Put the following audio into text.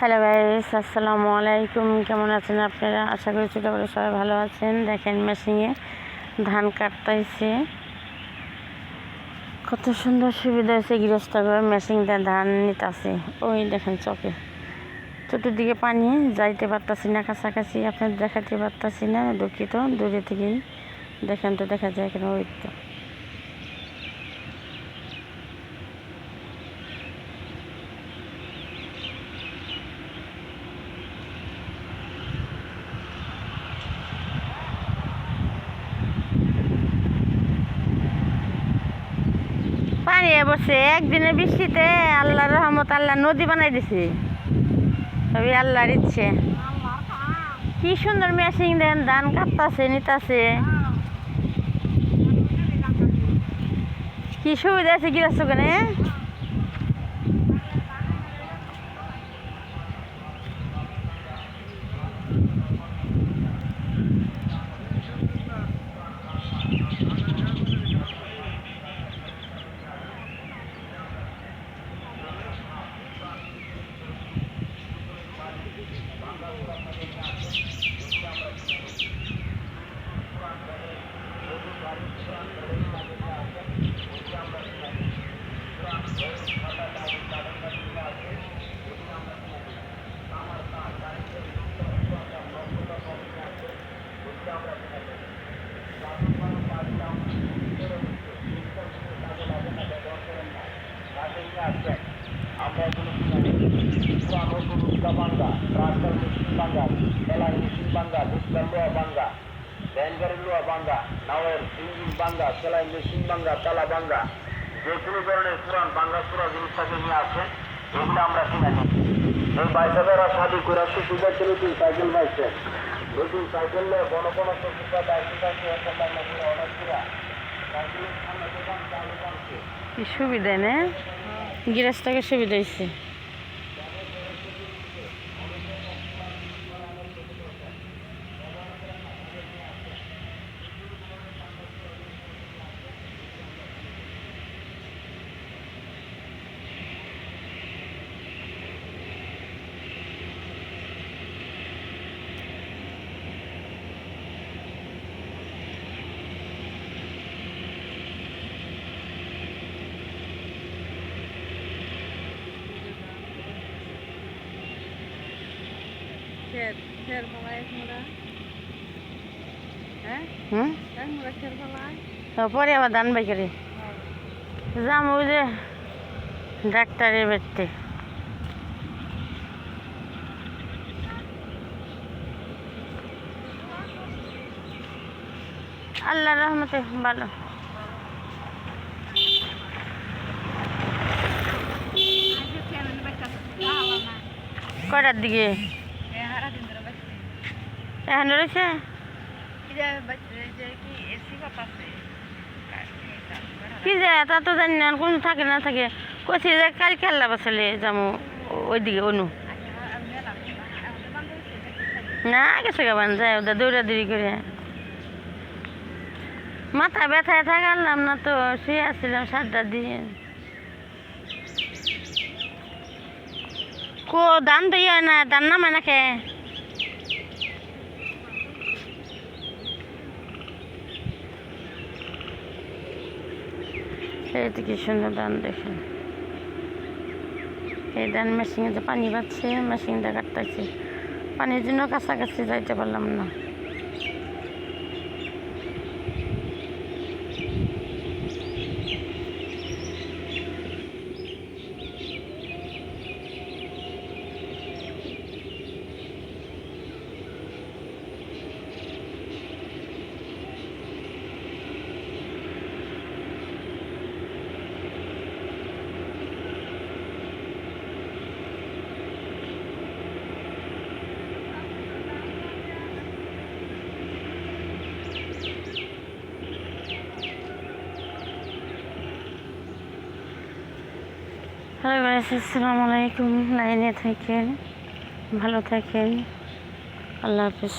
Hello guys, আসসালামু আলাইকুম। কেমন আছেন আপনারা? আশা করি ছোটোবেলা সবাই ভালো আছেন। দেখেন মেশিনে ধান কাটতেছে, কত সুন্দর সুবিধা হয়েছে। গৃহস্থভাবে মেশিনটা ধান নিতেছে। ওই দেখেন চকে চতুর্দিকে পানি, যাইতে পারতাছি না কাছাকাছি, আপনার দেখাতে পারতাছি না, দুঃখিত। দূরে থেকেই দেখেন তো দেখা যায় কেন। ওই তো পানি বসে একদিনের বৃষ্টিতে আল্লাহর রহমত, আল্লাহ নদী বানাই দিছে। তবে আল্লাহর ইচ্ছে। কি সুন্দর মেশিন দেন, ধান কাটতাছে, নিতাছে। কি সুবিধা আছে গৃহস্থ ওখানে। আমরা এগুলো পুরানো গরুটা ভাঙ্গা, ট্রাক্টর মেশিন ভাঙ্গা, ঠেলার মেশিন ভাঙ্গা, ডিসকার লোহা ভাঙ্গা, ভ্যান গাড়ির লোহা ভাঙ্গা, নাওয়ের ইঞ্জিন ভাঙ্গা, সেলাই মেশিন ভাঙ্গা, তালা ভাঙ্গা, যে কোনো ধরনের পুরান ভাঙ্গা চূড়া জিনিসটাকে নিয়ে আসেন, এগুলো আমরা কিনে নিই। এই বাইসাদারা শাদি করে সুবিধা ছিল তুই সাইকেল পাইছেন। নতুন সাইকেল নিয়ে কোনো কোনো সুবিধা দায়িত্ব থাকে অর্ডার করা সাইকেলের সামনে দোকান চালু করছে। কি সুবিধা না, গৃহস্থকে সুবিধা হয়েছে। পরে আবার ধান বাই করে যাম ওই যে ডাক্তারের বাড়িতে। আল্লাহর রহমতে ভালো। কয়টার দিকে এখন রয়েছে? কি যায় তা তো জানি না, কোন থাকে না থাকে। কইছি যে কাল খেলা বসলে যাবো ওইদিকে অনু না গেছে গাবান যায়, ওদের দৌড়াদৌড়ি করে। মাথা ব্যথায় থাকালাম না তো, শুয়ে আসছিলাম 7টা দিয়ে। কো দান তো ইয়ে না, দান নামে না খেয়ে এই কি সুন্দর ধান দেখেন। এই ধান মেশিনে যে পানি পাচ্ছে, মেশিনটা কাটতেছে। পানির জন্য কাছাকাছি যাইতে পারলাম না। হ্যালো গাইস, আসসালামু আলাইকুম। লাইনে থাকেন, ভালো থাকেন, আল্লাহ হাফিজ।